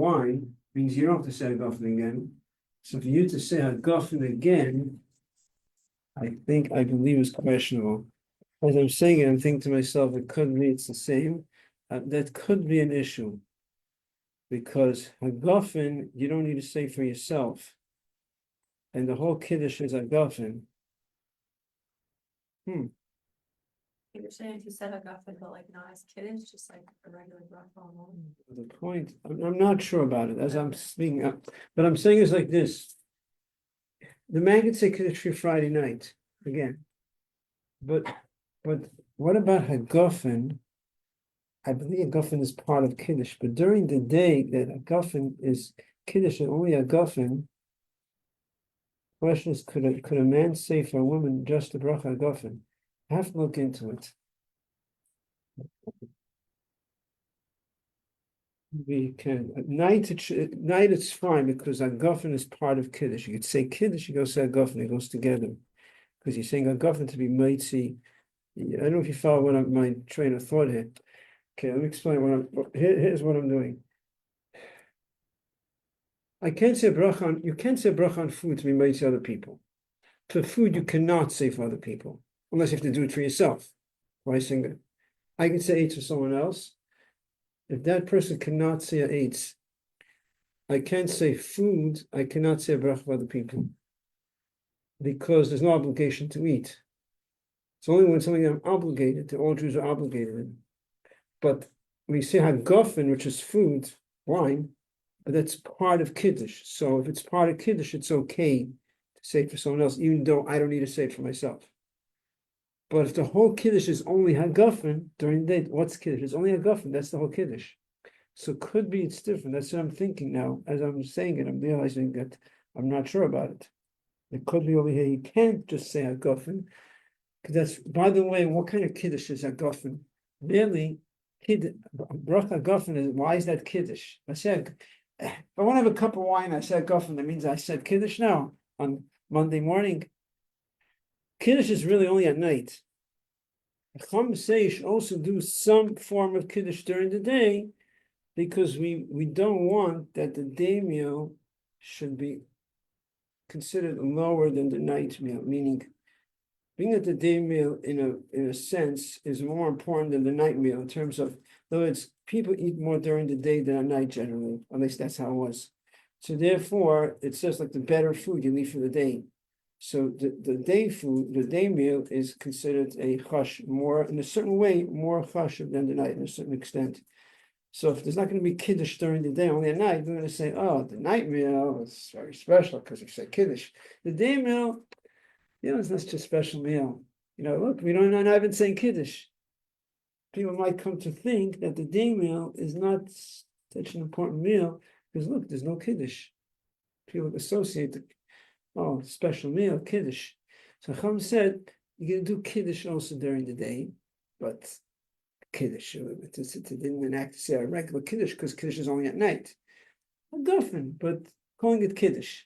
wine means you don't have to say Hagafen again. So for you to say Hagafen again, I believe is questionable. As I'm saying it, I'm thinking to myself, it could be it's the same. That could be an issue. Because Hagafen, you don't need to say for yourself. And the whole Kiddush is Hagafen. You're saying if you said Hagafen, but like not as Kiddush, just like a regular bracha. The point, I'm not sure about it as I'm speaking up, but I'm saying is like this. The man could say Kiddush for Friday night again. But what about Hagafen? I believe Hagafen is part of Kiddush, but during the day that Hagafen is Kiddush and only Hagafen, question is, could a man say for a woman just a bracha Hagafen? I have to look into it. We can at night. Night it's fine because Hagafen is part of Kiddush. You could say Kiddush, you go say Hagafen. It goes together because you're saying Hagafen to be mitzi. I don't know if you follow my train of thought here. Okay, let me explain here's what I'm doing. I can't say bracha on, you can't say bracha on food to be made to other people. For food, you cannot say for other people, unless you have to do it for yourself. Why sing it? I can say eitz for someone else. If that person cannot say eitz, I can't say food, I cannot say bracha for other people. Because there's no obligation to eat. It's only when something I'm obligated to, all Jews are obligated. But we say Hagafen, which is food, wine, but that's part of Kiddush. So if it's part of Kiddush, it's okay to say it for someone else, even though I don't need to say it for myself. But if the whole Kiddush is only Hagafen during the day, what's Kiddush? It's only Hagafen, that's the whole Kiddush. So could be it's different. That's what I'm thinking now. As I'm saying it, I'm realizing that I'm not sure about it. It could be over here. You can't just say Hagafen. Because that's, by the way, what kind of Kiddush is Hagafen? Really, bracha Hagafen is, why is that Kiddush? I said, if I want to have a cup of wine, I said Hagafen, that means I said Kiddush now on Monday morning. Kiddush is really only at night. Chacham say you should also do some form of Kiddush during the day because we don't want that the day meal should be considered lower than the night meal, meaning being at the day meal in a sense is more important than the night meal in terms of, in other words, people eat more during the day than at night generally, at least that's how it was. So therefore, it's just like the better food you leave for the day. So the day food, the day meal is considered a chash, more, in a certain way, more chash than the night in a certain extent. So if there's not going to be Kiddush during the day, only at night, we're going to say, oh, the night meal is very special because we say Kiddush. The day meal, it's not just a special meal. Look, we don't know, I've been saying Kiddush. People might come to think that the day meal is not such an important meal because look, there's no Kiddush. People associate the special meal, Kiddush. So Chacham said, you're going to do Kiddush also during the day, but Kiddush, it didn't enact to say a regular Kiddush because Kiddush is only at night. Hagafen, but calling it Kiddush.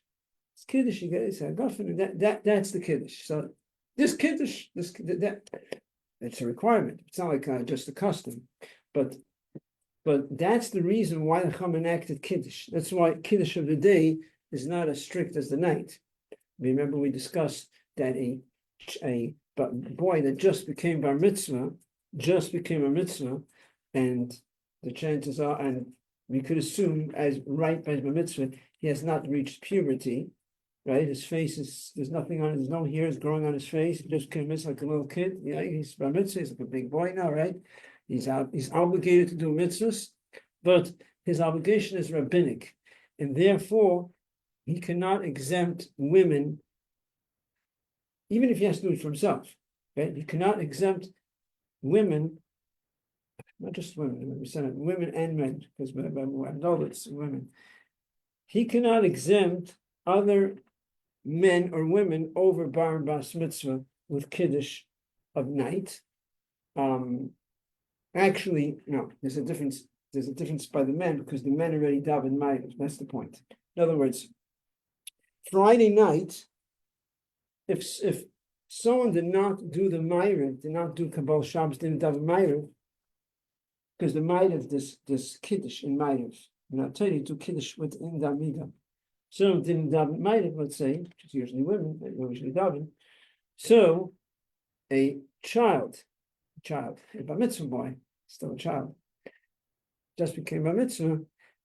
It's Kiddush, you guys say Hagafen, and that's the Kiddush. So this Kiddush, it's a requirement. It's not like just a custom, but that's the reason why the Chacham enacted Kiddush. That's why Kiddush of the day is not as strict as the night. Remember we discussed that a boy that just became bar mitzvah, and the chances are, and we could assume as right by bar mitzvah, he has not reached puberty, right? His face there's nothing on it, there's no hairs growing on his face. He just came like a little kid. He's bar mitzvah, he's like a big boy now, right? He's obligated to do mitzvahs, but his obligation is rabbinic, and therefore he cannot exempt women, even if he has to do it for himself, right? He cannot exempt women, not just women, women and men, because I know it's women. He cannot exempt other men or women over bar and bas mitzvah with Kiddush of night. Actually, no, there's a difference. There's a difference by the men because the men already daven ma'ariv. That's the point. In other words, Friday night, if someone did not do the ma'ariv, did not do Kabbalah Shabbos, didn't daven ma'ariv, because the ma'ariv, this Kiddush in ma'ariv, and I'll tell you to Kiddush within the Amida. So didn't daven ma'ariv, let's say, which is usually women, they usually daven. So a child, a bar mitzvah boy, still a child, just became bar mitzvah,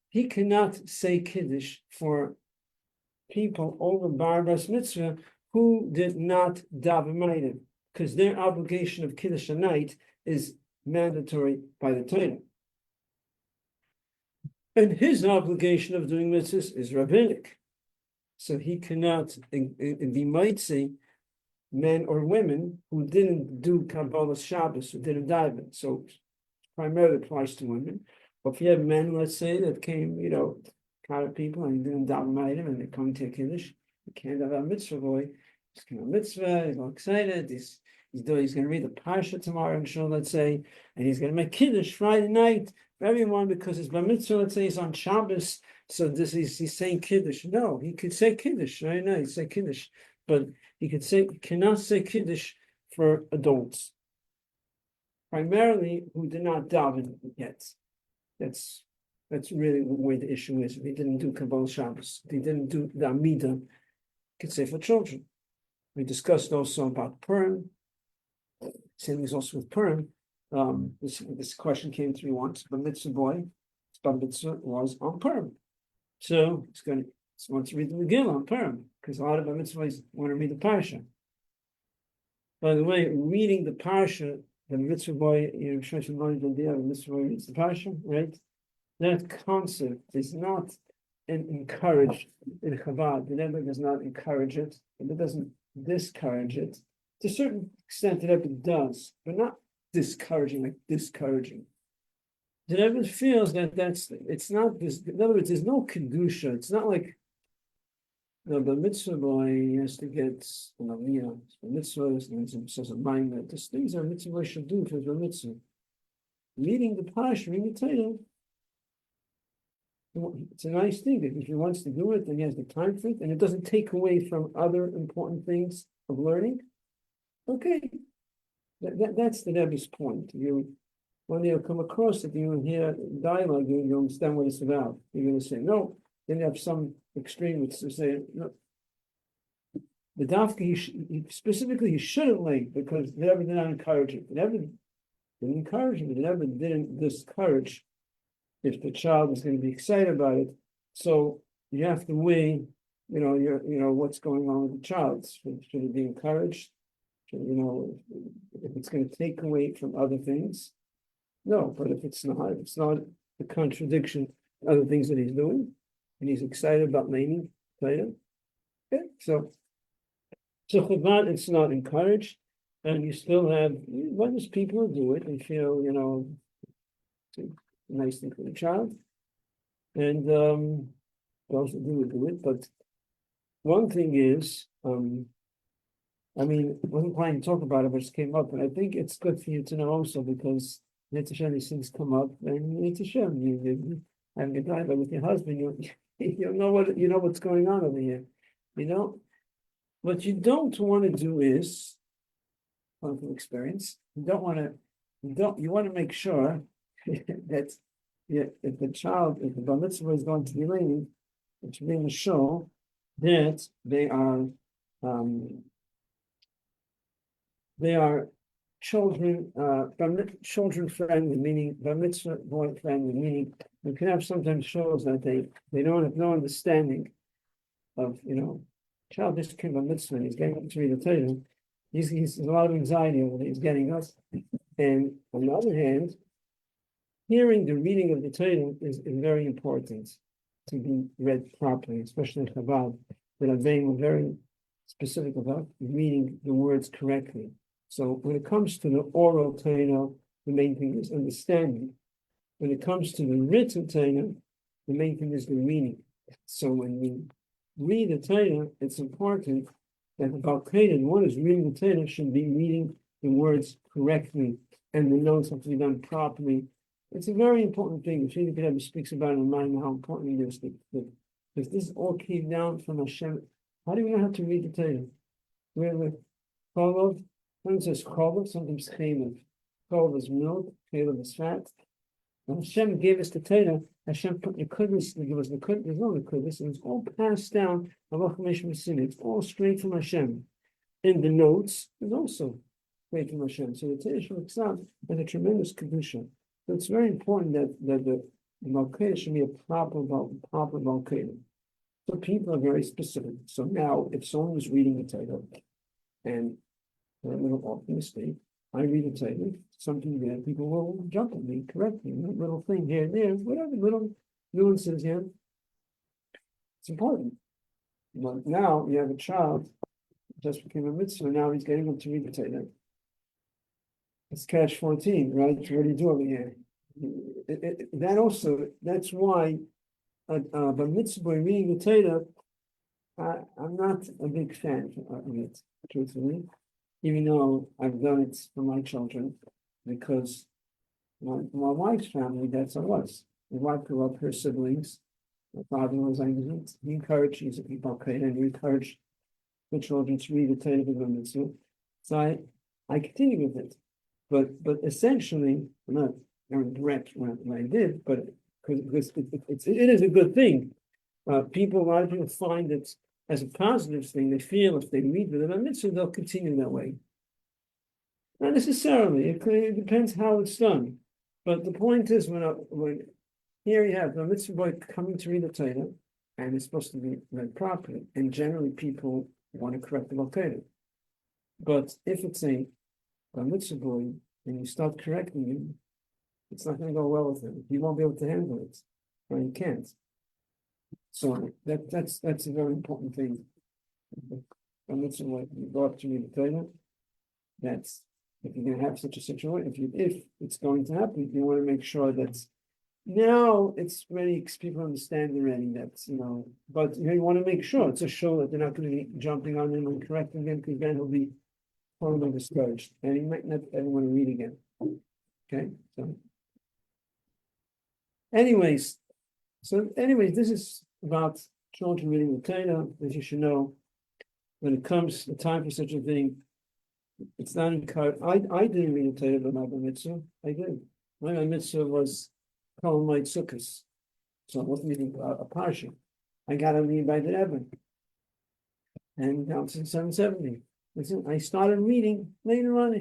he cannot say Kiddush for people over bar mitzvah who did not daven ma'ariv, because their obligation of Kiddush at night is mandatory by the Torah. And his obligation of doing mitzvahs is rabbinic. So he cannot, we might say, men or women who didn't do Kabbalah Shabbos, who didn't daven. So primarily applies to women. But if you have men, let's say, that came, kind of people, and didn't daven ma'ariv, and they come to a Kiddush, you can't have a mitzvah boy. He's going to mitzvah, he's all excited, he's going to read the Parsha tomorrow, I'm sure, let's say, and he's going to make Kiddush Friday night for everyone because his bar mitzvah, let's say, is on Shabbos. So he's saying Kiddush. No, he could say Kiddush, right? No, he'd say Kiddush, but he cannot say Kiddush for adults, primarily who did not daven yet. That's really where the issue is. If he didn't do Kabbalah Shabbos, if he didn't do the Amida, he could say for children. We discussed also about Purim. Same is also with Purim. This question came to me once. The mitzvah boy, his bar mitzvah was on Purim. So he wants to read the Megillah on Purim, because a lot of bar mitzvahs want to read the Parsha. By the way, reading the Parsha, the mitzvah boy, I'm sure you know the idea, the mitzvah boy reads the Parsha, right? That concept is not encouraged in Chabad. The Rebbe does not encourage it, and it doesn't discourage it. To a certain extent, the Rebbe does, but not discouraging. The Rebbe feels that it's not this. In other words, there's no kedusha. It's not like the mitzvah boy has to get the mitzvahs and says a mind that these things are mitzvah boy should do for the mitzvah. Reading the Parsha, reading the Torah, it's a nice thing. If he wants to do it, then he has the time for it, and it doesn't take away from other important things of learning. Okay, that's the Rebbe's point. When you come across it, you hear dialogue, you understand what it's about. You're going to say no. Then you have some extremists who say no. The dafka specifically he shouldn't learn because the Rebbe did not encourage it. The Rebbe didn't encourage it. The Rebbe didn't discourage if the child is going to be excited about it. So you have to weigh, what's going on with the child. Should it be encouraged? If it's going to take away from other things, no. But if it's not a contradiction to other things that he's doing, and he's excited about learning, okay. So Chabad, it's not encouraged, and you still have others people who do it and feel, it's a nice thing for the child, and those who do it. But one thing is, I wasn't planning to talk about it, but it just came up, and I think it's good for you to know also because these things come up, and you having a dialogue with your husband, you know what's going on over here, What you don't want to do is, from experience, you want to make sure that if the bar mitzvah is going to be learning, it's being a show that they are children friendly, meaning bar mitzvah boy friendly, meaning you can have sometimes shows that they don't have no understanding of, child just came bar mitzvah and he's getting up to read the Torah. He's a lot of anxiety over he's getting us. And on the other hand, hearing the reading of the Torah is very important to be read properly, especially in Chabad, that are very specific about reading the words correctly. So when it comes to the oral Torah, the main thing is understanding. When it comes to the written Torah, the main thing is the reading. So when we read the Torah, it's important that the Balkaidan, one is reading the Torah, should be reading the words correctly, and the notes have to be done properly. It's a very important thing. The Shini Rebbe speaks about in mind how important it is because this all came down from Hashem. How do we know how to read the Torah? We're the Cholov. Sometimes says Cholov, sometimes Chaylev. Cholov is milk, Chaylev is fat. And Hashem gave us the Torah Hashem put Nekudas, there was Nekudas, there's no Nekudas, and it's all passed down, it's all straight from Hashem. In the notes, is also straight from Hashem. So the Teresh Mitzvah has a tremendous Kedusha. So it's very important that the Malkedah should be a proper Malkedah. So people are very specific. So now, if someone was reading the title, and I'm a little off mistake, I read a title, something there, people will jump at me, correct me, little thing here and there, whatever, little nuances here. It's important. But now you have a child, just became a mitzvah, now he's getting him to read the Torah. It's catch 14, right? What do you do over here? That also, that's why by mitzvah reading the Torah, I'm not a big fan of it, truthfully, even though I've done it for my children, because my wife's family, that's how it was. My wife grew up, her siblings, my father was angry. He encouraged, he's a people, and he encouraged the children to read the Torah with them. So I continue with it. But essentially, I'm not going to direct what I did, but because it is a good thing. A lot of people find it as a positive thing. They feel if they read with them, so they'll continue that way. Not necessarily. It depends how it's done. But the point is, when here you have the mitzvah boy coming to read the Torah, and it's supposed to be read properly, and generally people want to correct the Torah. But if it's a mitzvah boy and you start correcting him, it's not going to go well with him. He won't be able to handle it, or he can't. So that's a very important thing. A mitzvah boy, you go up to read the Torah. That's if you're going to have such a situation. If it's going to happen, you want to make sure that now it's ready because people understand already that, but you want to make sure it's a show that they're not going to be jumping on him and correcting him, because then he'll be totally discouraged and he might not ever want to read again. Okay, so anyways, this is about children reading the Torah. As you should know, when it comes the time for such a thing, it's not encouraged. I didn't read the Torah, but my bar mitzvah, I did. My bar mitzvah was Kol Moed Sukkos, so I wasn't reading a parsha. I got to read by the Rebbe, and down to 770. I started reading later on.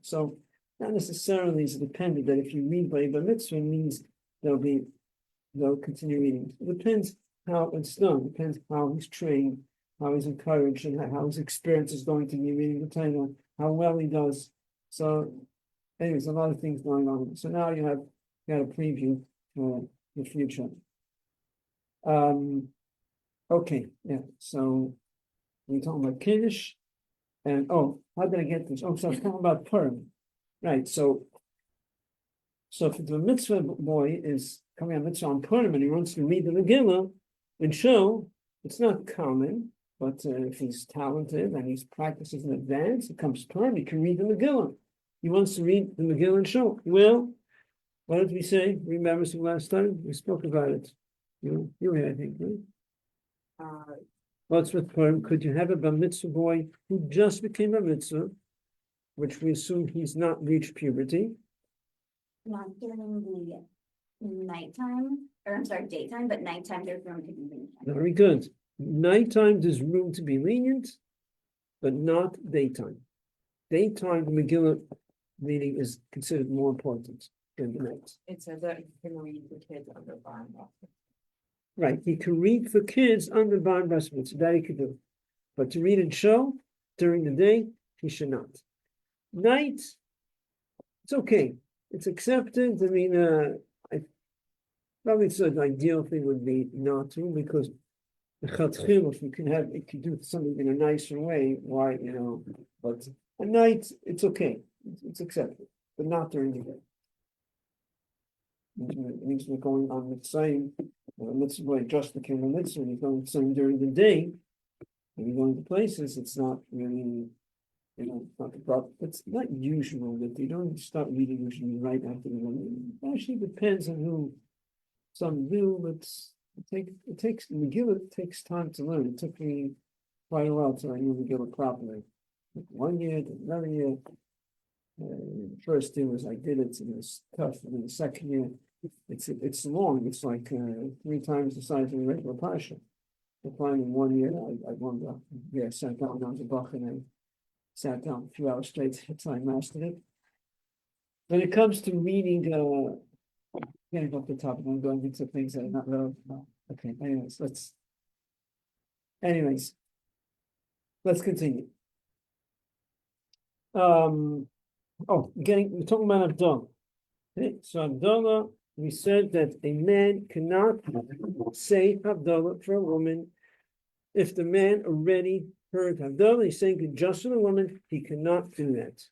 So not necessarily is it dependent that if you read by bar mitzvah, it means they'll continue reading. It depends how it's done. It depends how he's trained, how he's encouraged, and how his experience is going to be reading the Torah, how well he does. So, anyways, a lot of things going on. So now you got a preview for the future. Okay, yeah. So we're talking about Kiddush, and how did I get this? So I was talking about Purim, right? So if the mitzvah boy is coming on mitzvah on Purim and he wants to read the Megillah and show, it's not common, but if he's talented and he's practices in advance, it comes Purim, he can read the Megillah. He wants to read the Megillah and show. Well, what did we say? Remember some last time? We spoke about it. You were here, I think, right? What's with Purim? Could you have a bar mitzvah boy who just became a mitzvah, which we assume he's not reached puberty? Not during the nighttime, or I'm sorry, daytime, but nighttime there's room to be lenient. Very good. Nighttime there's room to be lenient, but not daytime. Daytime, the Megillah reading is considered more important than the night. It says that you can read for kids under bar mitzvah. Right, he can read for kids under bar mitzvah, that he could do. But to read and show during the day, he should not. Night, it's okay. It's accepted. I mean, probably it's an ideal thing would be not to, because if you can do something in a nicer way, why, but at night, it's okay. It's accepted, but not during the day. It means we're going on the same mitzvah, just became a mitzvah, and you're going the same during the day, and you're going to places, it's not really, not the problem. It's not usual that they don't start reading usually right after the one. It actually depends on who. Some do, but it takes Megillah takes time to learn. It took me quite a while to learn Megillah properly. 1 year, then another year. First year was I did it, and it was tough. And then the second year, it's long, it's like 3 times the size of a regular parsha. The plan in 1 year, I wonder, yeah, sat down on the Bach and I sat down a few hours straight until I mastered it. When it comes to reading, getting off the topic, I'm going into things that are not relevant. No. Okay, anyways, let's continue. We're talking about Abdullah. Okay, so Abdullah, we said that a man cannot say Abdullah for a woman if the man already heard Abdullah. He's saying just for the woman, he cannot do that.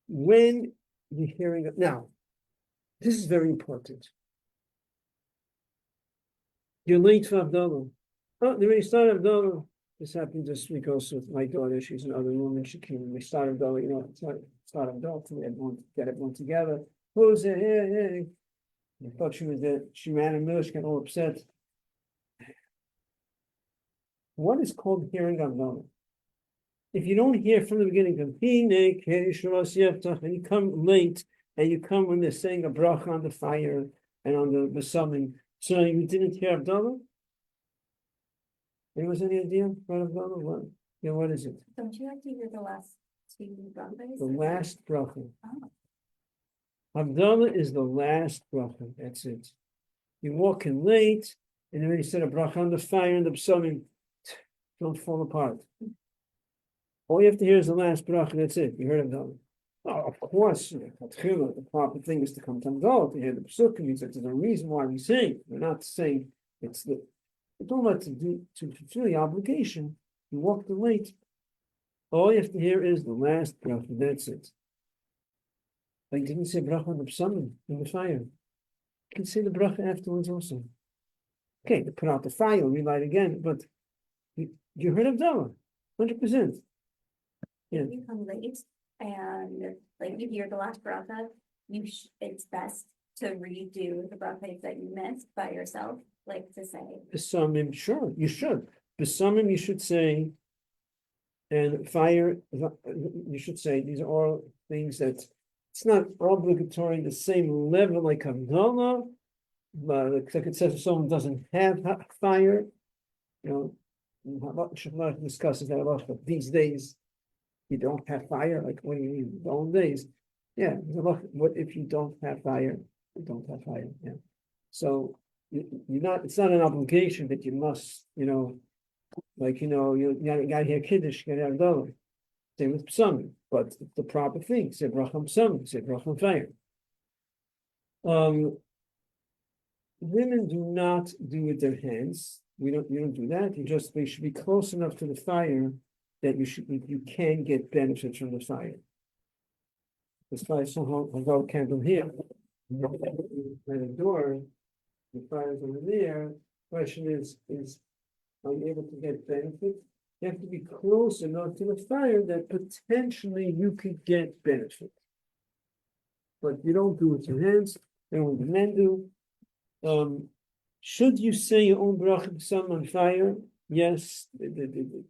When you're hearing it now, this is very important. You're late for Abdullah. Oh, they already started Abdullah. This happened this week also with my daughter. She's another woman. She came and we started Abdullah. You know, start Abdullah. We had to get everyone together. Who's it? Hey. I thought she was there. She ran in the middle. She got all upset. What is called hearing Abdullah? If you don't hear from the beginning, and you come late, and you come when they're saying a bracha on the fire and on the besamim, so you didn't hear Abdullah? Anyone has any idea what Abdullah? What? Yeah, what is it? Don't you have to hear the last two brachas? The last bracha. Oh. Abdullah is the last bracha. That's it. You walk in late, and they already said a bracha on the fire and the besamim. Don't fall apart. All you have to hear is the last bracha. That's it. You heard Abdullah. Oh, of course, the proper thing is to come to Abdullah to hear the psukim. There's a reason why we sing. We're not saying it's the. We're talking about to fulfill the obligation. You walk the late. All you have to hear is the last bracha. That's it. But you didn't say bracha on the besamim in the fire. You can say the bracha afterwards also. Okay, to put out the fire, relight again, but you heard Abdullah, 100%. Yeah. You come late and like you hear the last bracha, it's best to redo the brachas that you missed by yourself, like to say. Besamim, sure, you should. Besamim, you should say, and fire, you should say, these are all things that it's not obligatory the same level like Abdullah, but like it says if someone doesn't have fire, you know, Shulchan discusses that a lot, but these days you don't have fire. Like what do you mean? The old days, yeah. What if you don't have fire? You don't have fire. Yeah. So you're not. It's not an obligation that you must. You know, like you got to hear Kiddush, you got to have Adar. Same with Psalm, but it's the proper thing. Say bracham Psalm. Say bracham fire. Women do not do with their hands. You don't do that. They should be close enough to the fire that you can get benefit from the fire. This fire somehow a candle here. By the door, the fire is over there. Question is are you able to get benefit? You have to be close enough to the fire that potentially you could get benefit. But you don't do it with your hands, and what the men do. Should you say your own bracha some on fire? Yes, the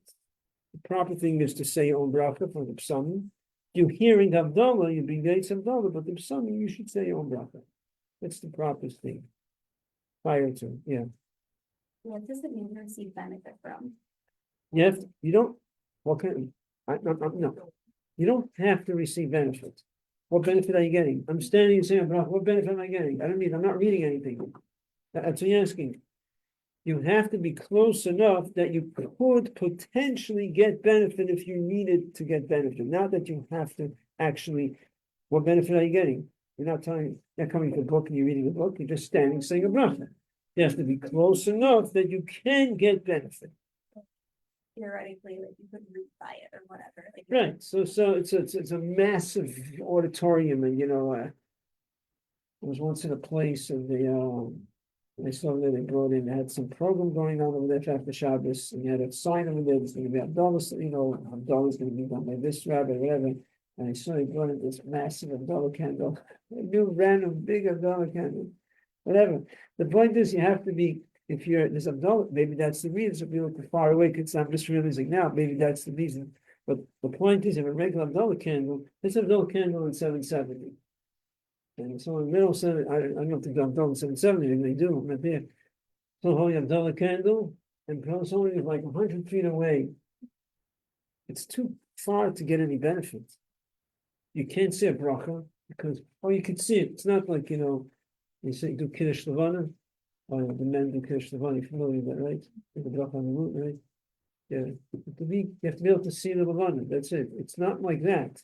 proper thing is to say your own bracha for the psalm. You're hearing Abdullah, you're being gates Abdullah, but the psalm you should say your own bracha. That's the proper thing. Fire too, yeah. What does it mean to receive benefit from? You don't. What kind of? No. You don't have to receive benefit. What benefit are you getting? I'm standing and saying, what benefit am I getting? I'm not reading anything. That's what you're asking. You have to be close enough that you could potentially get benefit if you needed to get benefit. Not that you have to actually, what benefit are you getting? You're not coming to the book and you're reading the book, you're just standing saying a bracha. You have to be close enough that you can get benefit. Theoretically, like you could read by it or whatever. Like, Right. So it's a massive auditorium, and I was once in a place and I saw that they brought in, they had some program going on over there after Shabbos, and you had a sign over there, it's going to be Abdullah, Abdullah's going to be done by this rabbi, whatever. And I saw they brought in this massive Abdullah candle, a new random big Abdullah candle, whatever. The point is, you have to be. If there's Abdullah, maybe that's the reason. So people are far away, because I'm just realizing now, maybe that's the reason. But the point is, if a regular Abdullah candle, it's Abdullah candle in 770. And so in the middle seven, I don't think I've done 770, they do, I'm not there. So hold a candle, and someone is like 100 feet away. It's too far to get any benefit. You can't say a bracha because, you can see it. It's not like, you say do Kiddush Levana, or the men do Kiddush Levana, you're familiar with that, right? The bracha on the root, right? Yeah, you have to be able to see the Levana, that's it. It's not like that.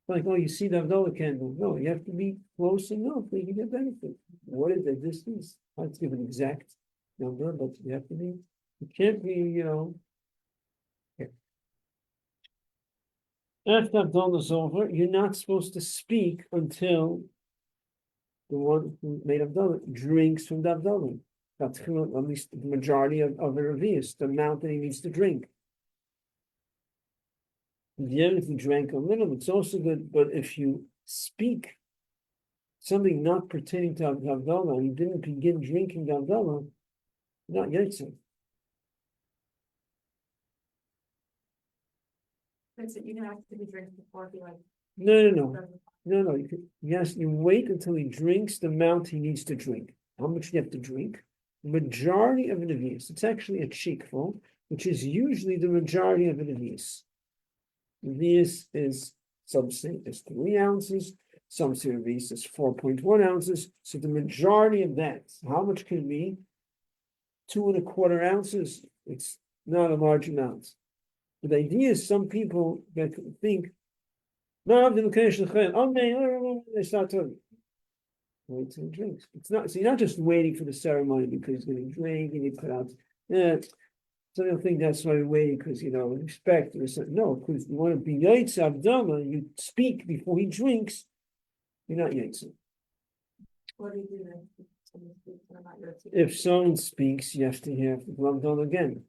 Like, you see the Avdallah candle. No, you have to be close enough that you get benefit. What is the distance? I have to give an exact number, but you have to be, you can't be, After Avdallah is over, you're not supposed to speak until the one who made Avdallah drinks from the Avdallah. That's at least the majority of the revius, the amount that he needs to drink. If you drank a little, it's also good, but if you speak something not pertaining to Havdalah and you didn't begin drinking Havdalah, you're not Yitzhak. That's it, you don't have to be drinking before, be like. No. You wait until he drinks the amount he needs to drink. How much do you have to drink? Majority of an avius. It's actually a cheekful, which is usually the majority of an avius. This is some say is 3 ounces, some say this is 4.1 ounces. So the majority of that, how much can it be? 2.25 ounces. It's not a large amount. But the idea is some people that think, no, they start to wait till he drinks. It's not so you're not just waiting for the ceremony because he's going to drink and you put out. So they'll think that's why we're waiting because respect or something. No, because you want to be Yaitz Abdullah, you speak before he drinks, you're not Yaitz. What do you do then? Someone speaks and I'm not your teacher. If someone speaks, you have to hear the Abdullah again.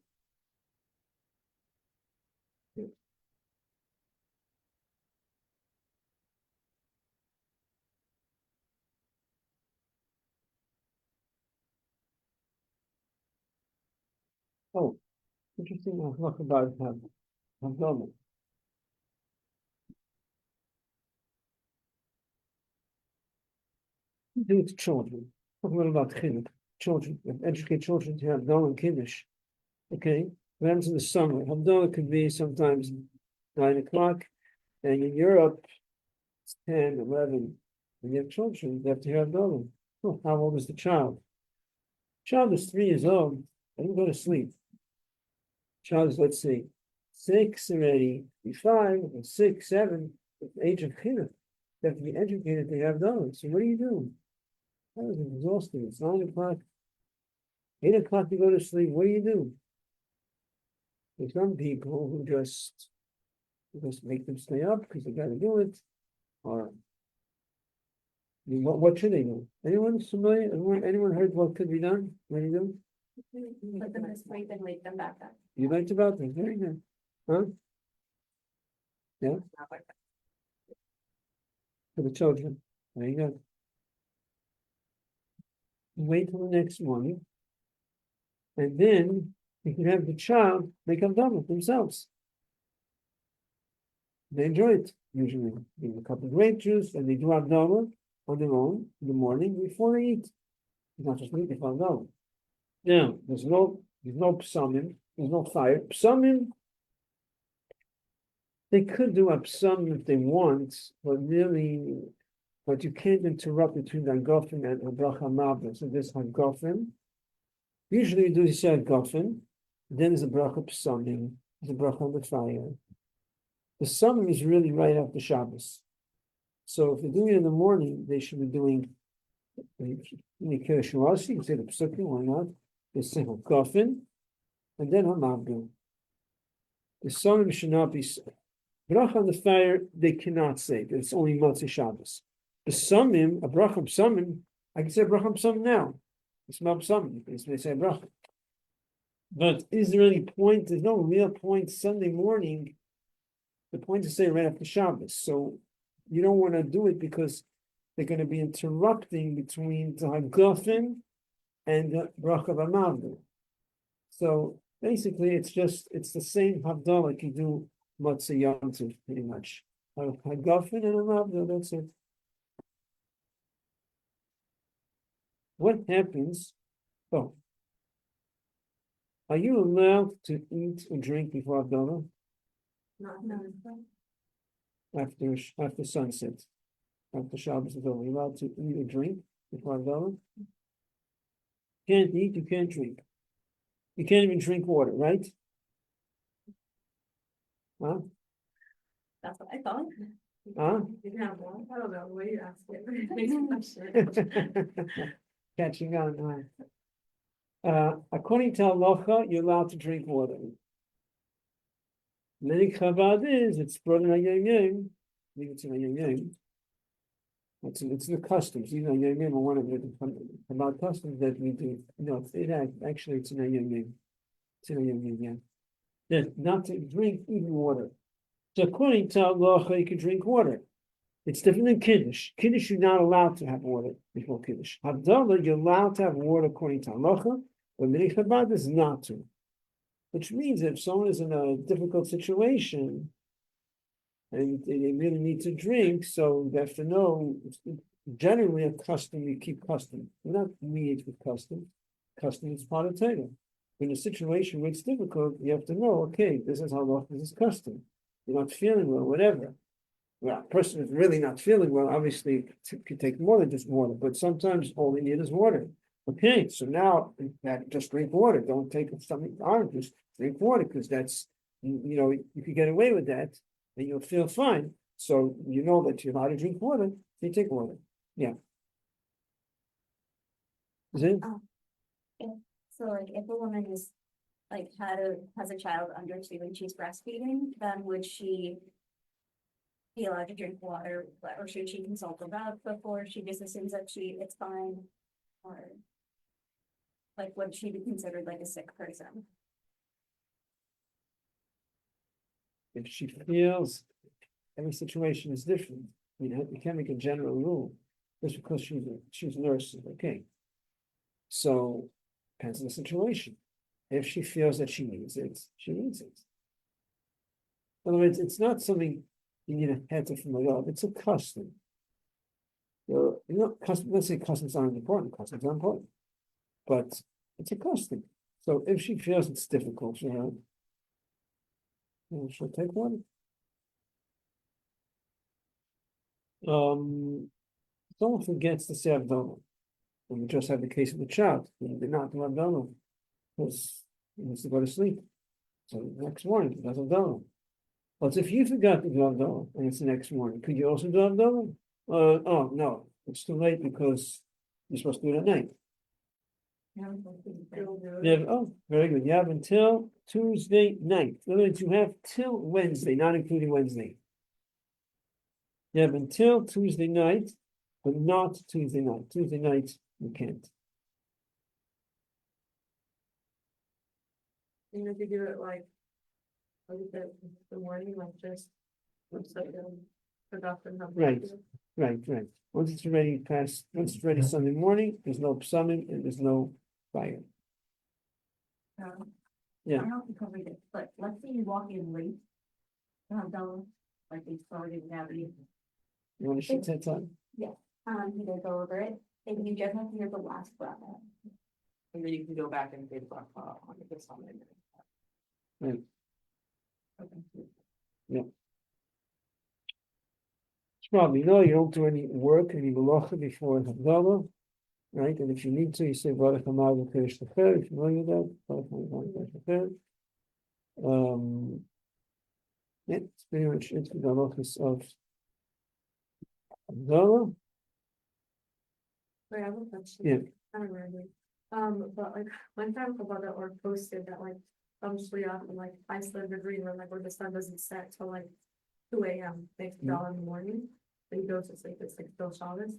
Oh, interesting. I'll talk about Abdullah. Do it to children. Talk a little about chinuch. Children, educate children to have Abdullah and Kiddush. Okay, what happens in the summer? Abdullah could be sometimes 9 o'clock, and in Europe, it's 10, 11. When you have children, you have to hear Abdullah. Oh, how old is the child? Child is 3 years old. I didn't go to sleep. Child is, let's say, 6 already, 5, or 6, 7, at the age of chinuch. They have to be educated to have Abdullah. So what do you do? I was exhausted. It's 9 o'clock. 8 o'clock you go to sleep. What do you do? There's some people who just make them stay up because they got to do it. Or what should they do? Anyone familiar? Anyone heard what could be done? What do you do? Put them to sleep and wake them back up. You liked about that? Very good. Huh? Yeah, Not like that. for the children. There you go. Wait till the next morning. And then you can have the child make Havdalah themselves. They enjoy it, usually. Give them a cup of grape juice and they do Havdalah on their own in the morning before they eat. It's not just eat, they Havdalah. Now, there's no psalmim, there's no fire. Psalmim, they could do a psalm if they want, but you can't interrupt between the Hagofim and Bracha Mavda. So there's Hagofim. Usually you do the Hagofim, then there's a Bracha Psalmim, there's a Bracha on the fire. The Psalmim is really right after Shabbos. So if they're doing it in the morning, they should be doing Kiddush Rasi, you say the Psukim, why not? They say Hagofim, and then Hamavda. The Psalmim should not be Bracha on the fire, they cannot say. It's only Motzei Shabbos. The Psalmim, a Bracha Psalmim, I can say Bracha Psalmim now. It's not Psalmim, they say Bracha. But is there any point? There's no real point Sunday morning. The point is to say right after Shabbos. So you don't want to do it because they're going to be interrupting between the Hagofim and the Bracha B'Mavda. So basically, it's the same Havdalah like you do Motzei Yom Tov, pretty much. Hagofim and a Mavda, that's it. what happens? Oh. Are you allowed to eat or drink before Havdalah? Not, After sunset? After Shabbos is over, you're allowed to eat or drink before Havdalah? Can't eat, you can't drink. You can't even drink water, right? Huh? That's what I thought. Huh? You can have one, I don't know, what do you ask it? Makes a question. Catching on. According to halacha, you're allowed to drink water. Many Chabad is it's brought in a yom yom. I think it's in a yom yom. It's the customs. You know, yom yom are one of the Chabad customs that we do. No, actually it's in a yom yom. It's in a yom yom, yeah. That not to drink even water. So according to halacha, you can drink water. It's different than Kiddush. Kiddush, you're not allowed to have water before Kiddush. Havdalah, you're allowed to have water according to halacha, but Minei Chabad is not to. Which means if someone is in a difficult situation and they really need to drink, so they have to know, generally a custom, you keep custom. You're not meet with custom. Custom is part of Torah. In a situation where it's difficult, you have to know, okay, this is halacha, this is custom. You're not feeling well, whatever. Well, a person is really not feeling well, obviously it could take more than just water, but sometimes all they need is water. Okay, so now just drink water. Don't take something orange, just drink water, because that's, you know, you can get away with that and you'll feel fine. So you know that you're allowed to drink water, you take water. Yeah. Is it? So like if a woman is like has a child under 2 and she's breastfeeding, then would she be allowed to drink water, or should she consult about before she just assumes that it's fine? Or like would she be considered like a sick person? If she feels every situation is different, you can't make a general rule just because she's a nurse, okay. So depends on the situation. If she feels that she needs it, she needs it. In other words, it's not something you need a head from the God, it's a custom. Let's say customs aren't important, customs are important. But it's a custom. So if she feels it's difficult, she'll take one. Someone forgets to say Havdalah. And we just had the case of the child. He did not do Havdalah because he needs to go to sleep. So the next morning he does Havdalah. But if you forgot to do Havdalah and it's the next morning, could you also do Havdalah? Oh no, it's too late because you're supposed to do it at night. Very good. You have until Tuesday night. In other words, you have till Wednesday, not including Wednesday. You have until Tuesday night, but not Tuesday night. Tuesday night, you can't. You have to do it like the morning, like just. Forgotten. Right. Right. Once it's ready Sunday morning, there's no psalming and there's no fire. Yeah. I don't know if you covered it, but let's say you walk in late. Like they started now. You want to shoot that time? You guys go over it, and you just have to hear the last breath. And then you can go back and say on the Sunday. Right. Yeah. Probably no, you don't do any work, any malacha before Havdalah, right? And if you need to, you say Baruch Hamad V'Keresh Techer. If you know that, Baruch Hamad V'Keresh Techer. Yeah, it's pretty much it with the halachas of Havdalah. Wait, I have a question. Yeah. I don't remember. But like one time Chabad or posted that like Shliach in like Iceland or Greenland, like where the sun doesn't set till like 2 a.m. next dollar in the morning. Then he goes to sleep, it's like still Shabbos.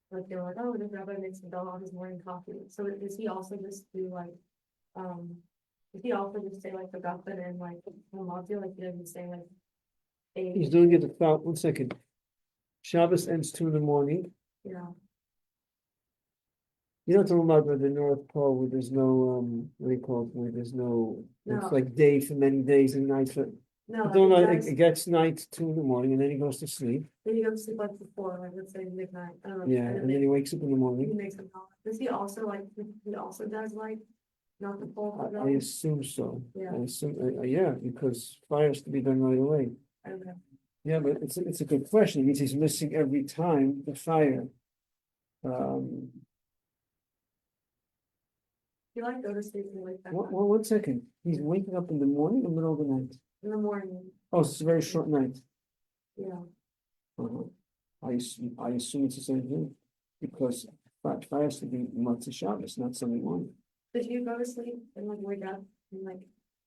Like they were like, oh, the rabbi makes some on his morning coffee. So does he also just do like, does he also just say like the Gaffin and like Mamadil, like he doesn't say like He's doing it about 1 second. Shabbos ends 2 in the morning. yeah. You know, talking about the North Pole where there's no what do you call it? Where there's no, it's No. like day for many days and night for. No, like, Until it it does- gets night 2 in the morning and then he goes to sleep. then you go to sleep like before, like let's say midnight, I don't know. Yeah, and then he wakes up in the He morning. makes them call. Does he also like, he also does like, not the full? I assume so. Yeah. I assume, yeah, because fire has to be done right away. Okay. Yeah, but it's a good question. It means he's missing every time the fire. Um, You like go to sleep and wake back up 1 second. He's waking up in the morning or middle of the night? in the morning, Oh, it's a very short night. yeah. Uh-huh. I assume it's the same thing. Because fire has to be Motzei Shabbos, not Sunday morning. Did you go to sleep and like wake up and like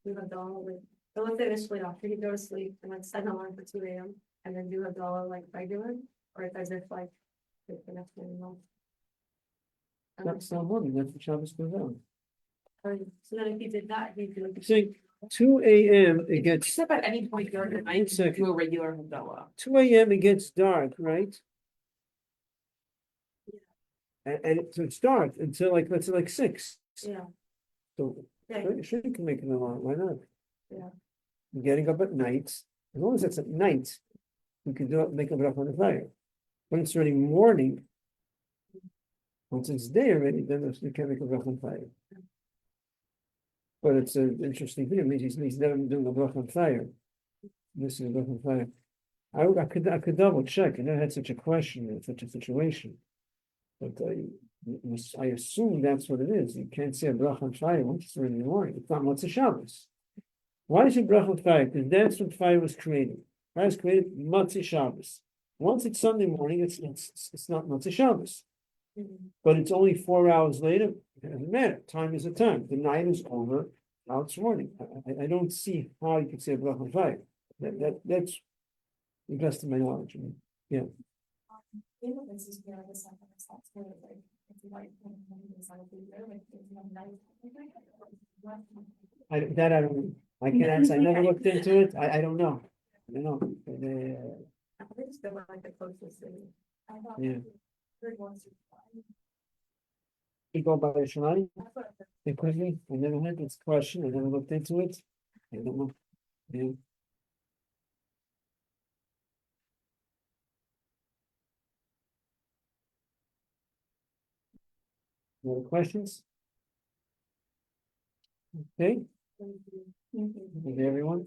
do a dollar with, so let's say initially after you go to sleep and like set an alarm for 2 a.m. and then do a dollar like regular, or it's as if like it's the next morning. That's not morning, that's what Shabbos goes out. So then if you did that, you could like. See, 2 a.m. it gets, Except at any point during the night, second. do a regular Havdalah. 2 a.m. it gets dark, right? So it's dark until like, let's say like 6. Yeah, So yeah, sure you can make an alarm, why not? Yeah. Getting up at night, as long as it's at night, you can do it, make a bracha on the fire. When it's already morning, once it's day already, then you can't make a bracha on fire. But it's an interesting thing, it means he's never been doing a bracha on fire. This is a bracha on fire. I could double check, I never had such a question in such a situation. But I assume that's what it is. You can't say a bracha on fire once it's already in the morning. It's not Motzei Shabbos. Why is it bracha on fire? Because that's when fire was created. Fire was created Motzei Shabbos. Once it's Sunday morning, it's not Motzei Shabbos. But it's only 4 hours later. It doesn't matter. Time is a time. The night is over. Now it's morning. I don't see how you could say a bracha on fire. That's the best of my knowledge. Yeah. I don't know. I can't answer. I never looked into it. I don't know. I don't know. I just feel like the closest city. Yeah. You go by the Shemai? It could be. I never had this question. I never looked into it. I don't know. Yeah. Any other questions? Okay. Thank you, everyone.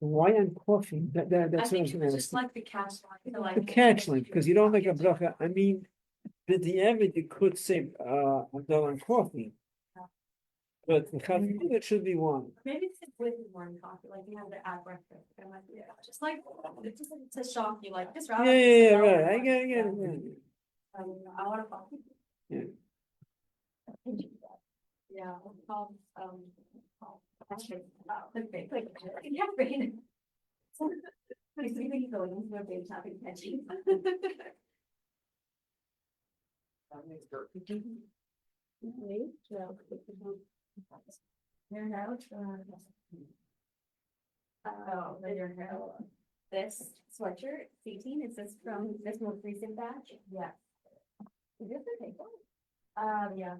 Why on coffee? I That's what I think was it gonna was ask. just like the catch line. The catch link, because you don't make a bracha. I mean, the evidence you could say Adar on coffee. But the chavruta, it should be one. Maybe it's with one coffee, like you have to add breakfast. Yeah, just like, it's just like to shock you, like this round. Yeah, right. I get it. I want a coffee. Yeah. Yeah, called, okay, yeah, brain. I see that you go into a big topic catchy. Your hair, oh, then your hair. This sweatshirt, 18, is this from this most recent batch? Yeah. Is this a take one? Yeah.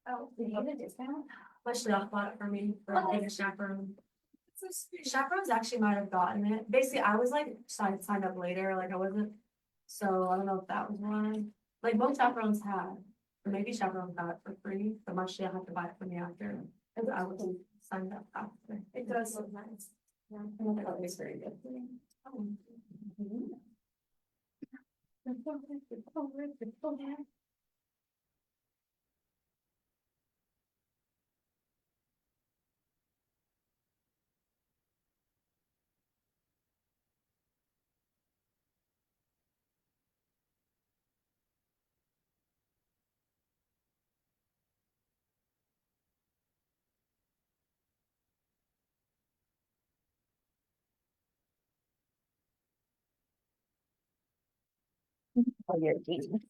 Oh, did you get a discount? Actually, I bought it for me, for Oh, being a chaperone. Chaperones actually might have gotten it. Basically, I was like signed up later, like I wasn't. So I don't know if that was one. Like most chaperones had, or maybe chaperones got it for free, but Marcia had to buy it for me after. And I wasn't signed up after. It does look nice. Yeah, I think that was very good. Oh. Oh, you're 18.